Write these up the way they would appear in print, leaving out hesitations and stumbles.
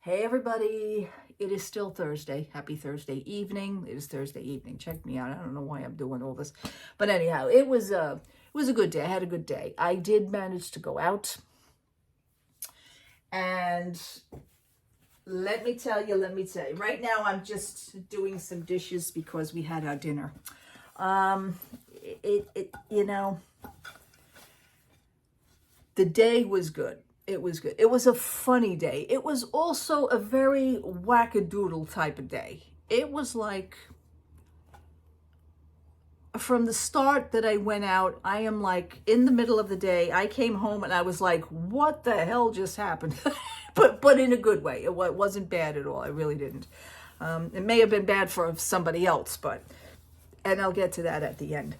Hey everybody, it is still Thursday. Happy Thursday evening. It is Thursday evening. Check me out. I don't know why I'm doing all this. But anyhow, it was a good day. I had a good day. I did manage to go out. And let me tell you, right now I'm just doing some dishes because we had our dinner. The day was good. It was good. It was a funny day. It was also a very wackadoodle type of day. It was like, from the start that I went out, I am like, in the middle of the day, I came home and I was like, what the hell just happened? but in a good way. It wasn't bad at all. I really didn't. It may have been bad for somebody else, and I'll get to that at the end.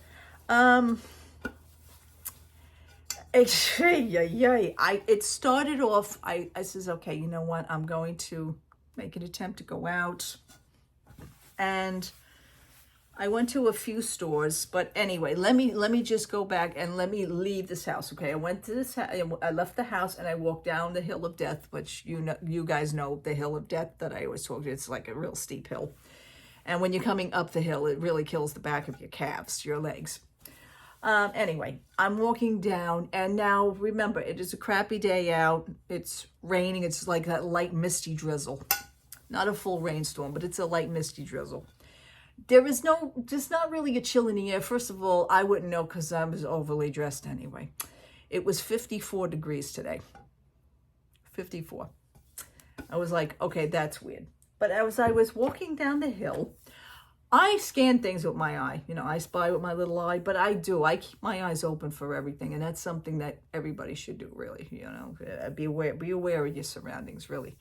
It started off, I says, okay, you know what? I'm going to make an attempt to go out. And I went to a few stores, but anyway, let me just go back and let me leave this house. Okay, I went to this house, I left the house and I walked down the hill of death, which you guys know the hill of death that I always talk to. It's like a real steep hill. And when you're coming up the hill, it really kills the back of your calves, your legs. Anyway, I'm walking down, and now remember, it is a crappy day out. It's raining. It's like that light misty drizzle. Not a full rainstorm, but it's a light misty drizzle. There's not really a chill in the air. First of all, I wouldn't know because I was overly dressed anyway. It was 54 degrees today. 54. I was like, okay, that's weird. But as I was walking down the hill, I scan things with my eye. I spy with my little eye, but I keep my eyes open for everything. And that's something that everybody should do, really. Be aware of your surroundings, really.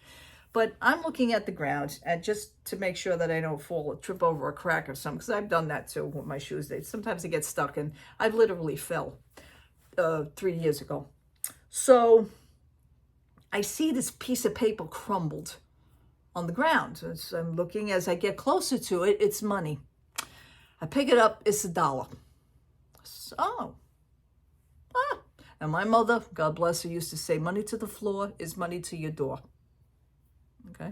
But I'm looking at the ground and just to make sure that I don't trip over a crack or something, because I've done that too with my shoes. Sometimes they get stuck, and I literally fell 3 years ago. So I see this piece of paper crumbled on the ground. So I'm looking, as I get closer to it, it's money. I pick it up, it's $1. So, and my mother, God bless her, used to say, money to the floor is money to your door. Okay.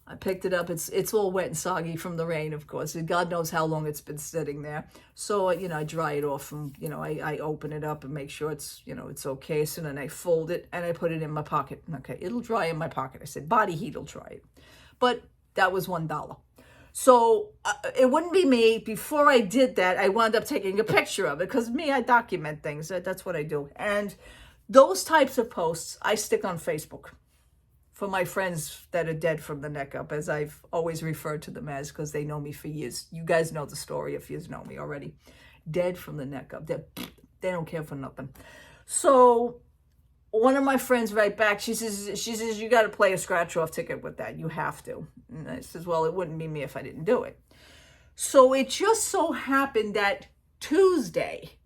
I picked it up. It's all wet and soggy from the rain, of course. And God knows how long it's been sitting there. So, I dry it off and, I open it up and make sure it's okay. So then I fold it and I put it in my pocket. Okay, it'll dry in my pocket. I said, body heat will dry it. But that was $1. So it wouldn't be me. Before I did that, I wound up taking a picture of it because I document things. That's what I do. And those types of posts I stick on Facebook for my friends that are dead from the neck up, as I've always referred to them as, because they know me for years. You guys know the story if you know me already. Dead from the neck up. They don't care for nothing. So one of my friends right back, she says, you got to play a scratch-off ticket with that. You have to. And I says, well, it wouldn't be me if I didn't do it. So it just so happened that Tuesday,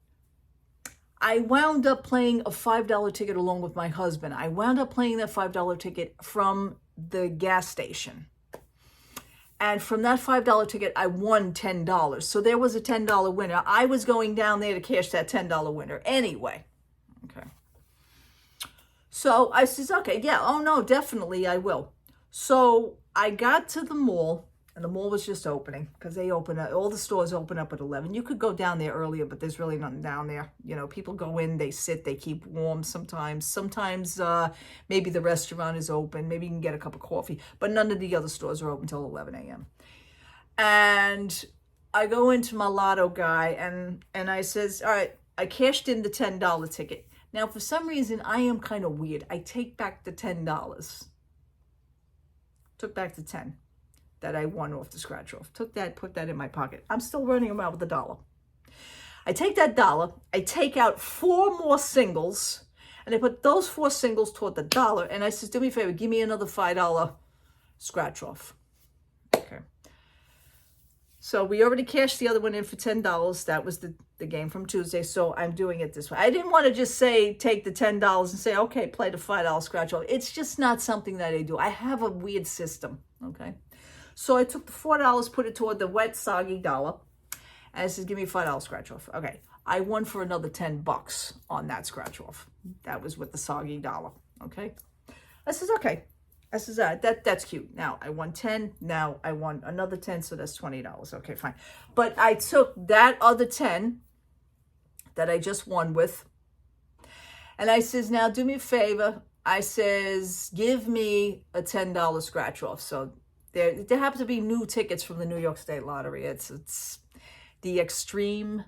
I wound up playing a $5 ticket along with my husband. I wound up playing that $5 ticket from the gas station. And from that $5 ticket, I won $10. So there was a $10 winner. I was going down there to cash that $10 winner anyway. Okay. So I says, okay, yeah, oh no, definitely I will. So I got to the mall. And the mall was just opening because they open up, all the stores open up at 11. You could go down there earlier, but there's really nothing down there. People go in, they sit, they keep warm sometimes. Sometimes maybe the restaurant is open. Maybe you can get a cup of coffee, but none of the other stores are open until 11 a.m. And I go into my lotto guy and I says, all right, I cashed in the $10 ticket. Now, for some reason, I am kind of weird. I take back the $10. Took back the 10 that I won off the scratch off. Took that, put that in my pocket. I'm still running around with $1. I take that $1, I take out 4 more singles, and I put those 4 singles toward the $1, and I says, do me a favor, give me another $5 scratch off. Okay. So we already cashed the other one in for $10. That was the game from Tuesday, so I'm doing it this way. I didn't want to just say, take the $10 and say, okay, play the $5 scratch off. It's just not something that I do. I have a weird system, okay? So I took the $4, put it toward the wet, soggy $1, and I said, give me a $5 scratch off. Okay, I won for another $10 on that scratch off. That was with the soggy $1, okay? I says, okay, I says, that's cute. Now I won 10. Now I won another 10. So that's $20. Okay, fine. But I took that other 10 that I just won with, and I says, now do me a favor. I says, give me a $10 scratch off. So there happen to be new tickets from the New York State Lottery. It's the extreme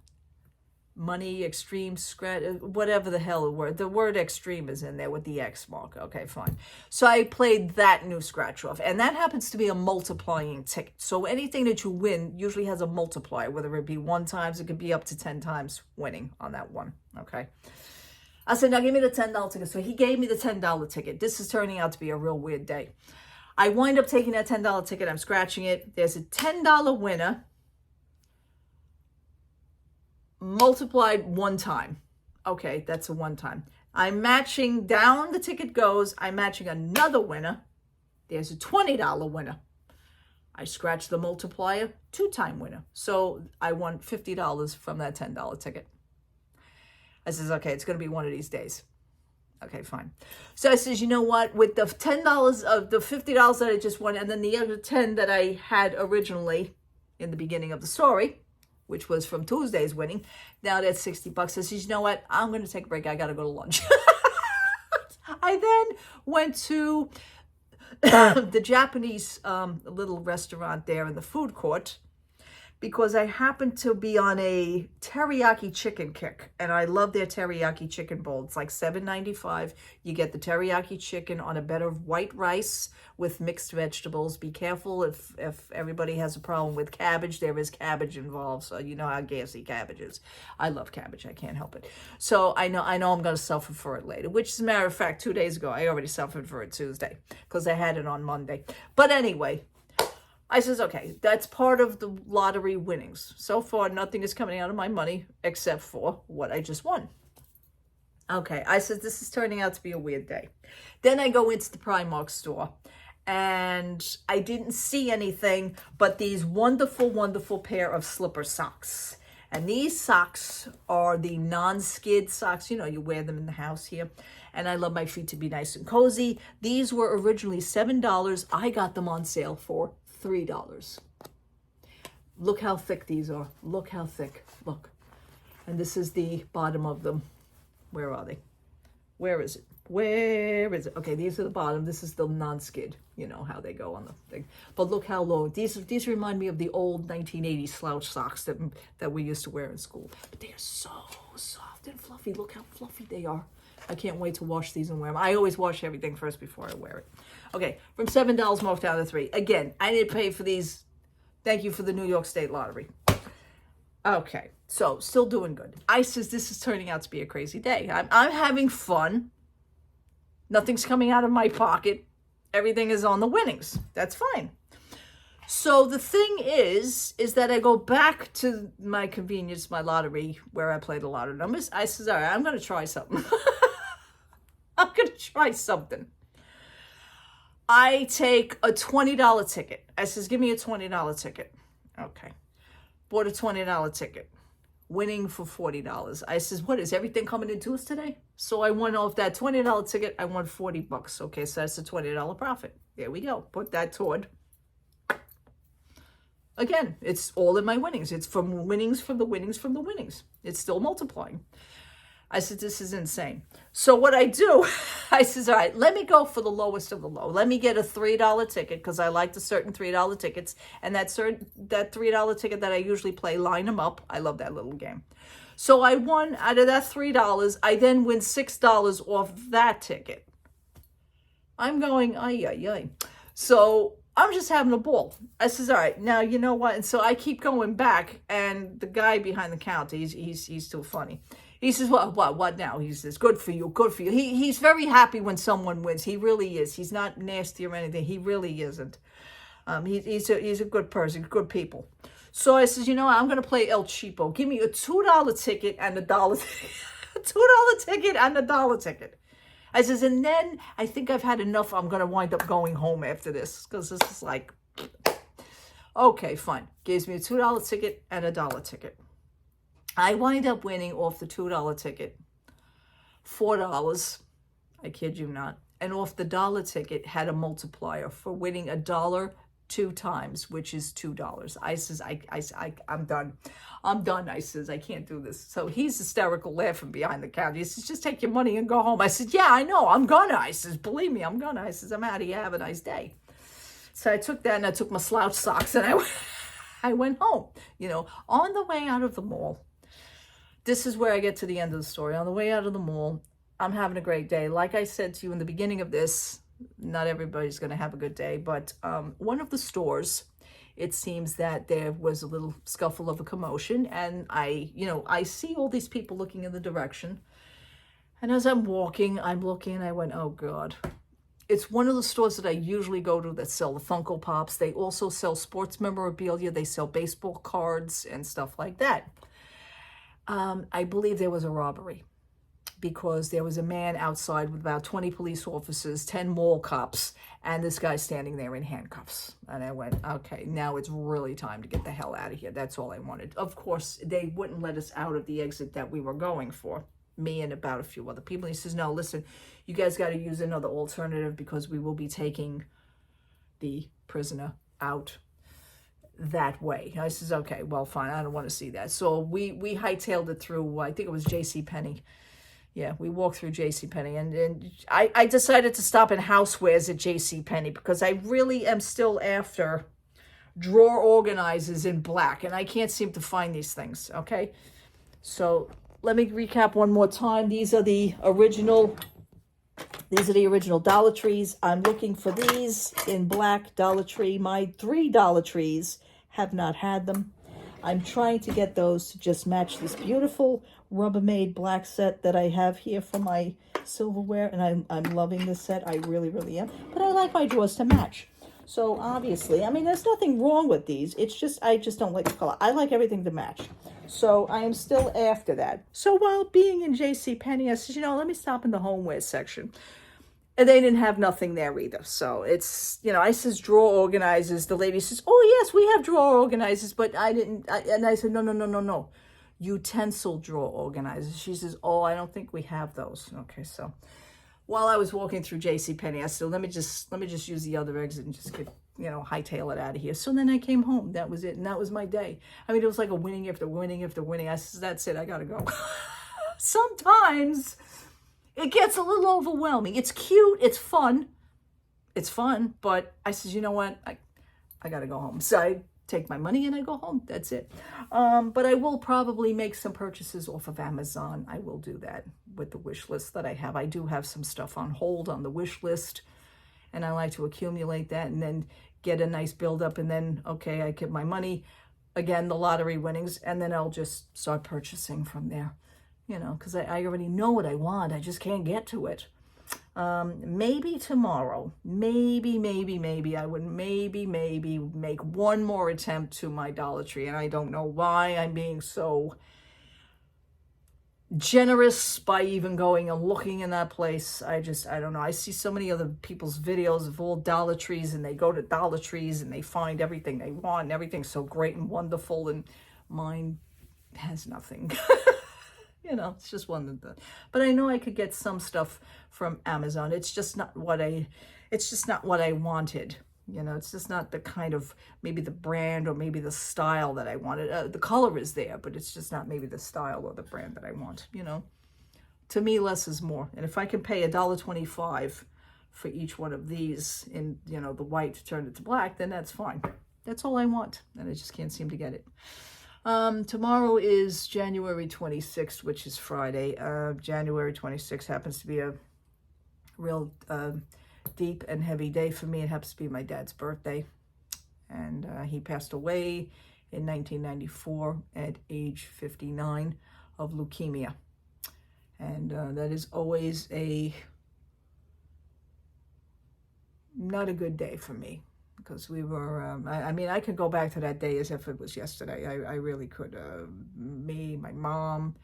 money, extreme scratch, whatever the hell the word extreme is in there with the X mark. Okay, fine. So I played that new scratch off, and that happens to be a multiplying ticket. So anything that you win usually has a multiplier, whether it be 1 times, it could be up to 10 times winning on that one. Okay. I said, now give me the $10 ticket. So he gave me the $10 ticket. This is turning out to be a real weird day. I wind up taking that $10 ticket. I'm scratching it. There's a $10 winner multiplied 1 time. Okay, that's a 1 time. I'm matching down the ticket goes. I'm matching another winner. There's a $20 winner. I scratch the multiplier, 2-time winner. So I won $50 from that $10 ticket. I says, okay, it's going to be one of these days. Okay, fine. So I says, you know what? With the $10 of the $50 that I just won, and then the other 10 that I had originally in the beginning of the story, which was from Tuesday's winning, now that's $60. I says, you know what? I'm going to take a break. I got to go to lunch. I then went to the Japanese little restaurant there in the food court, because I happened to be on a teriyaki chicken kick, and I love their teriyaki chicken bowl. It's like $7.95. You get the teriyaki chicken on a bed of white rice with mixed vegetables. Be careful if everybody has a problem with cabbage. There is cabbage involved, so you know how gassy cabbage is. I love cabbage. I can't help it. So I know I'm going to suffer for it later, which as a matter of fact, 2 days ago, I already suffered for it Tuesday because I had it on Monday. But anyway, I says, okay, that's part of the lottery winnings. So far, nothing is coming out of my money except for what I just won. Okay, I said, this is turning out to be a weird day. Then I go into the Primark store, and I didn't see anything but these wonderful, wonderful pair of slipper socks. And these socks are the non-skid socks. You know, you wear them in the house here. And I love my feet to be nice and cozy. These were originally $7. I got them on sale for $3. Look how thick these are. Look how thick. Look. And this is the bottom of them. Where are they? Where is it? Where is it? Okay, these are the bottom. This is the non-skid. You know how they go on the thing. But look how low. These remind me of the old 1980s slouch socks that we used to wear in school. But they are so soft and fluffy. Look how fluffy they are. I can't wait to wash these and wear them. I always wash everything first before I wear it. Okay, from $7 marked down to $3. Again, I didn't pay for these. Thank you for the New York State Lottery. Okay, so still doing good. I says this is turning out to be a crazy day. I'm having fun. Nothing's coming out of my pocket. Everything is on the winnings. That's fine. So the thing is that I go back to my convenience, my lottery, where I play the lottery numbers. I says, all right, I'm going to try something. I'm going to try something. I take a $20 ticket. I says, give me a $20 ticket. Okay. Bought a $20 ticket. Winning for $40. I says, what, is everything coming in twos today? So I won off that $20 ticket. I won $40. Okay, so that's a $20 profit. There we go. Put that toward. Again, it's all in my winnings. It's from winnings from the winnings from the winnings. It's still multiplying. I said, this is insane. So what I do, I says, all right, let me go for the lowest of the low. Let me get a $3 ticket because I like the certain $3 tickets. And that $3 ticket that I usually play, line them up. I love that little game. So I won out of that $3. I then win $6 off that ticket. I'm going, ay, ay, ay. So I'm just having a ball. I says, all right, now you know what? And so I keep going back, and the guy behind the counter, he's too funny. He says, what now? He says, good for you, good for you. He's very happy when someone wins. He really is. He's not nasty or anything. He really isn't. He's a good person, good people. So I says, you know what? I'm going to play El Cheapo. Give me a $2 ticket and a $1 ticket. A $2 ticket and a $1 ticket. I says, and then I think I've had enough. I'm going to wind up going home after this because this is like, okay, fine. Gives me a $2 ticket and a $1 ticket. I wind up winning off the $2 ticket $4. I kid you not. and off the dollar ticket had a multiplier for winning $1 2 times, which is $2. I says, I'm done. I'm done. I says, I can't do this. So he's hysterical, laughing behind the counter. He says, just take your money and go home. I said, yeah, I know. I'm gonna. I says, believe me, I'm gonna. I says, I'm out of here. Have a nice day. So I took that and I took my slouch socks and I went home. You know, on the way out of the mall, this is where I get to the end of the story. On the way out of the mall, I'm having a great day. Like I said to you in the beginning of this, not everybody's going to have a good day, but one of the stores, it seems that there was a little scuffle of a commotion, and I see all these people looking in the direction, and as I'm walking, I'm looking, and I went, oh God. It's one of the stores that I usually go to that sell the Funko Pops. They also sell sports memorabilia. They sell baseball cards and stuff like that. I believe there was a robbery, because there was a man outside with about 20 police officers, 10 mall cops, and this guy standing there in handcuffs. And I went, okay, now it's really time to get the hell out of here. That's all I wanted. Of course, they wouldn't let us out of the exit that we were going for, me and about a few other people. He says, no, listen, you guys got to use another alternative, because we will be taking the prisoner out that way. I says, okay, well, fine. I don't want to see that. So we hightailed it through, I think it was JCPenney. Yeah, we walked through JCPenney, and I decided to stop in housewares at JCPenney, because I really am still after drawer organizers in black, and I can't seem to find these things, okay? So let me recap one more time. These are the original Dollar Trees. I'm looking for these in black Dollar Tree. My 3 Dollar Trees have not had them. I'm trying to get those to just match this beautiful Rubbermaid black set that I have here for my silverware, and I'm loving this set. I really, really am. But I like my drawers to match. So obviously, I mean, there's nothing wrong with these. It's just, I just don't like the color. I like everything to match. So I am still after that. So while being in JCPenney, I said, you know, let me stop in the homeware section. And they didn't have nothing there either. So it's, you know, I says drawer organizers. The lady says, oh, yes, we have drawer organizers. But I didn't. And I said, no. Utensil drawer organizers. She says, oh, I don't think we have those. Okay, so while I was walking through JCPenney, I said, let me just use the other exit and just get, you know, hightail it out of here. So then I came home. That was it. And that was my day. I mean, it was like a winning after winning after winning. I said, that's it. I got to go. Sometimes it gets a little overwhelming. It's cute. It's fun. But I said, you know what? I got to go home. So I take my money and I go home. That's it. But I will probably make some purchases off of Amazon. I will do that with the wish list that I have. I do have some stuff on hold on the wish list, and I like to accumulate that and then get a nice build-up, and then, okay, I get my money, again, the lottery winnings, and then I'll just start purchasing from there. You know, because I already know what I want. I just can't get to it. Maybe tomorrow, maybe I would maybe make one more attempt to my Dollar Tree. And I don't know why I'm being so generous by even going and looking in that place. I don't know. I see so many other people's videos of all Dollar Trees, and they go to Dollar Trees and they find everything they want, and everything's so great and wonderful, and mine has nothing. You know, it's just one of the, but I know I could get some stuff from Amazon. It's just not what I wanted. You know, it's just not the kind of, maybe the brand or maybe the style that I wanted. The color is there, but it's just not maybe the style or the brand that I want, you know. To me, less is more. And if I can pay $1.25 for each one of these in, you know, the white to turn it to black, then that's fine. That's all I want. And I just can't seem to get it. Tomorrow is January 26th, which is Friday. January 26th happens to be a real deep and heavy day for me. It happens to be my dad's birthday. And he passed away in 1994 at age 59 of leukemia. And that is always not a good day for me. Because we were, I mean, I could go back to that day as if it was yesterday. I really could. Me, my mom,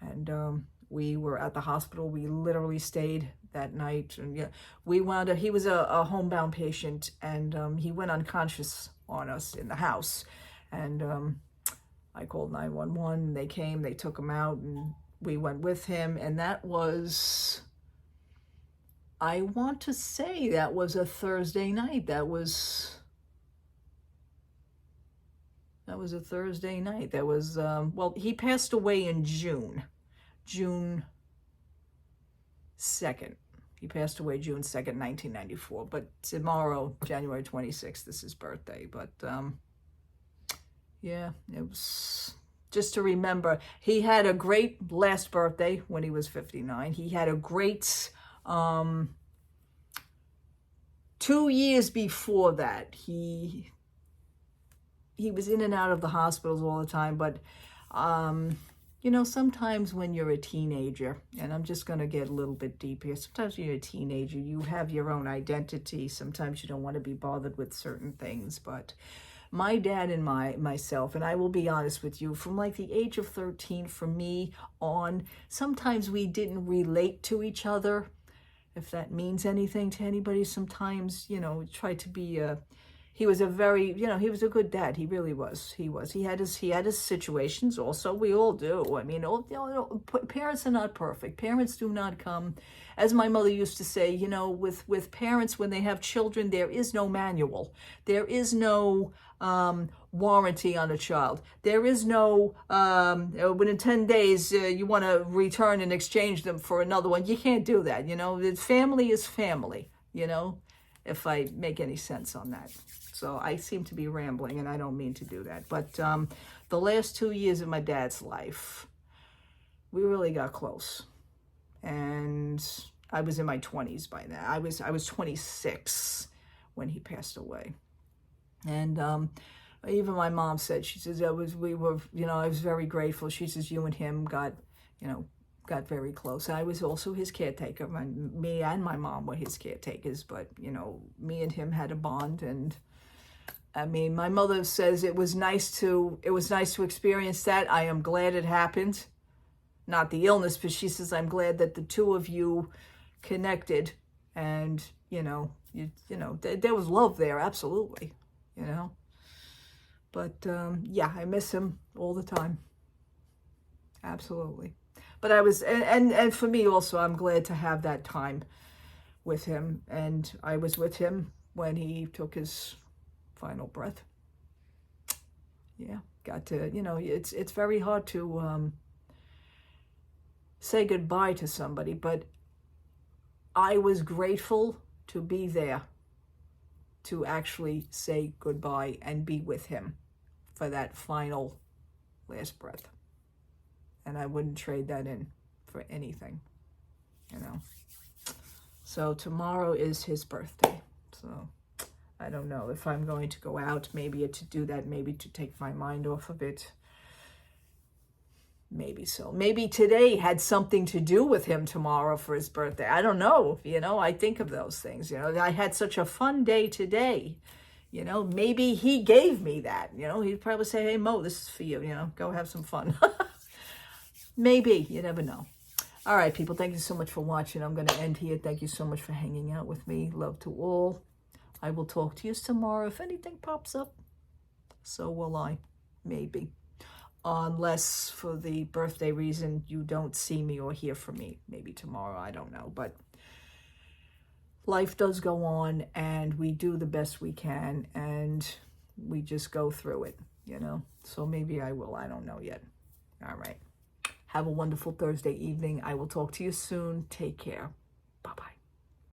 and we were at the hospital. We literally stayed that night. And yeah, we wound up, he was a homebound patient, and he went unconscious on us in the house. And I called 911. They came, they took him out, and we went with him. And that was I want to say that was a Thursday night. That was a Thursday night. That was, well, he passed away in June 2nd. He passed away June 2nd, 1994. But tomorrow, January 26th, is his birthday. But, yeah, it was just to remember. He had a great last birthday when he was 59. He had a great, 2 years before that, he was in and out of the hospitals all the time. But, you know, sometimes when you're a teenager, and I'm just going to get a little bit deep here, sometimes when you're a teenager, you have your own identity. Sometimes you don't want to be bothered with certain things. But my dad and myself, and I will be honest with you, from like the age of 13 for me on, sometimes we didn't relate to each other, if that means anything to anybody. Sometimes, you know, try to be he was a very, you know, he was a good dad. He really was. He had his situations also. We all do. I mean, you know, parents are not perfect. Parents do not come, as my mother used to say, you know, with parents, when they have children, there is no manual. There is no warranty on a child. There is no, when in 10 days you want to return and exchange them for another one. You can't do that. You know, family is family, you know, if I make any sense on that. So I seem to be rambling, and I don't mean to do that. But the last 2 years of my dad's life, we really got close. And I was in my 20s by then. I was 26 when he passed away. And even my mom said, she says, I was very grateful. She says, you and him got very close. I was also his caretaker. Me and my mom were his caretakers, but, you know, me and him had a bond. And I mean, my mother says it was nice to experience that. I am glad it happened. Not the illness, but she says, I'm glad that the two of you connected, and, you know, there was love there. Absolutely. You know, but, yeah, I miss him all the time. Absolutely. But I was, and for me also, I'm glad to have that time with him. And I was with him when he took his final breath. Yeah, got to, you know, it's very hard to say goodbye to somebody, but I was grateful to be there to actually say goodbye and be with him for that final last breath. And I wouldn't trade that in for anything, you know. So tomorrow is his birthday. So I don't know if I'm going to go out, maybe to do that, maybe to take my mind off of it. Maybe so. Maybe today had something to do with him tomorrow for his birthday. I don't know. You know, I think of those things. You know, I had such a fun day today. You know, maybe he gave me that. You know, he'd probably say, hey, Mo, this is for you. You know, go have some fun. Maybe. You never know. All right, people. Thank you so much for watching. I'm going to end here. Thank you so much for hanging out with me. Love to all. I will talk to you tomorrow if anything pops up. So will I. Maybe. Unless for the birthday reason you don't see me or hear from me. Maybe tomorrow, I don't know. But life does go on, and we do the best we can, and we just go through it, you know. So maybe I will. I don't know yet. All right. Have a wonderful Thursday evening. I will talk to you soon. Take care.